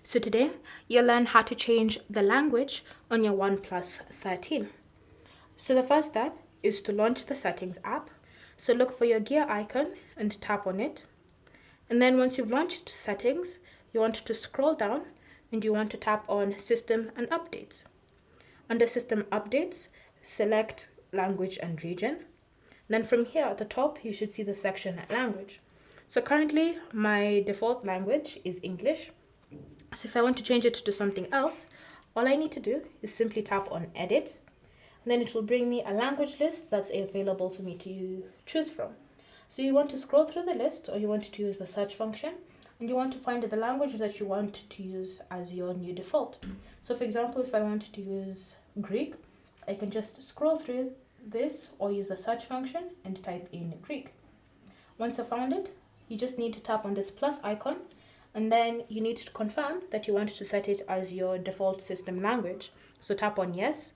So today, you'll learn how to change the language on your OnePlus 13. So the first step is to launch the settings app. So look for your gear icon and tap on it. And then once you've launched settings, you want to scroll down and you want to tap on system and updates. Under system updates, select language and region. Then from here at the top, you should see the section language. So currently my default language is English. So if I want to change it to something else, all I need to do is simply tap on edit, and then it will bring me a language list that's available for me to choose from. So you want to scroll through the list, or you want to use the search function, and you want to find the language that you want to use as your new default. So for example, if I want to use Greek, I can just scroll through this or use the search function and type in Greek. Once I found it, you just need to tap on this plus icon, and then you need to confirm that you want to set it as your default system language. So tap on yes,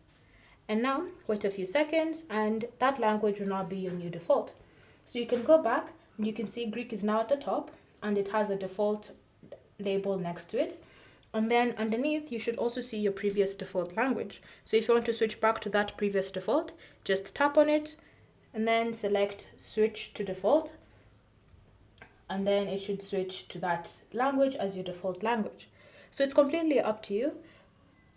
and now wait a few seconds and that language will now be your new default. So you can go back and you can see Greek is now at the top and it has a default label next to it. And then underneath, you should also see your previous default language. So if you want to switch back to that previous default, just tap on it and then select switch to default. And then it should switch to that language as your default language. So it's completely up to you.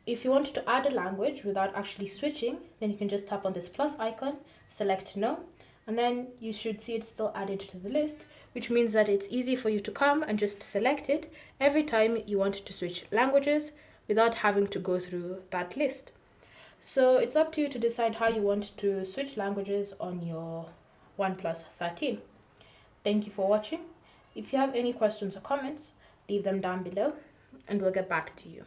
If you want to add a language without actually switching, then you can just tap on this plus icon, select no, and then you should see it still added to the list, which means that it's easy for you to come and just select it every time you want to switch languages without having to go through that list. So it's up to you to decide how you want to switch languages on your OnePlus 13. Thank you for watching. If you have any questions or comments, leave them down below and we'll get back to you.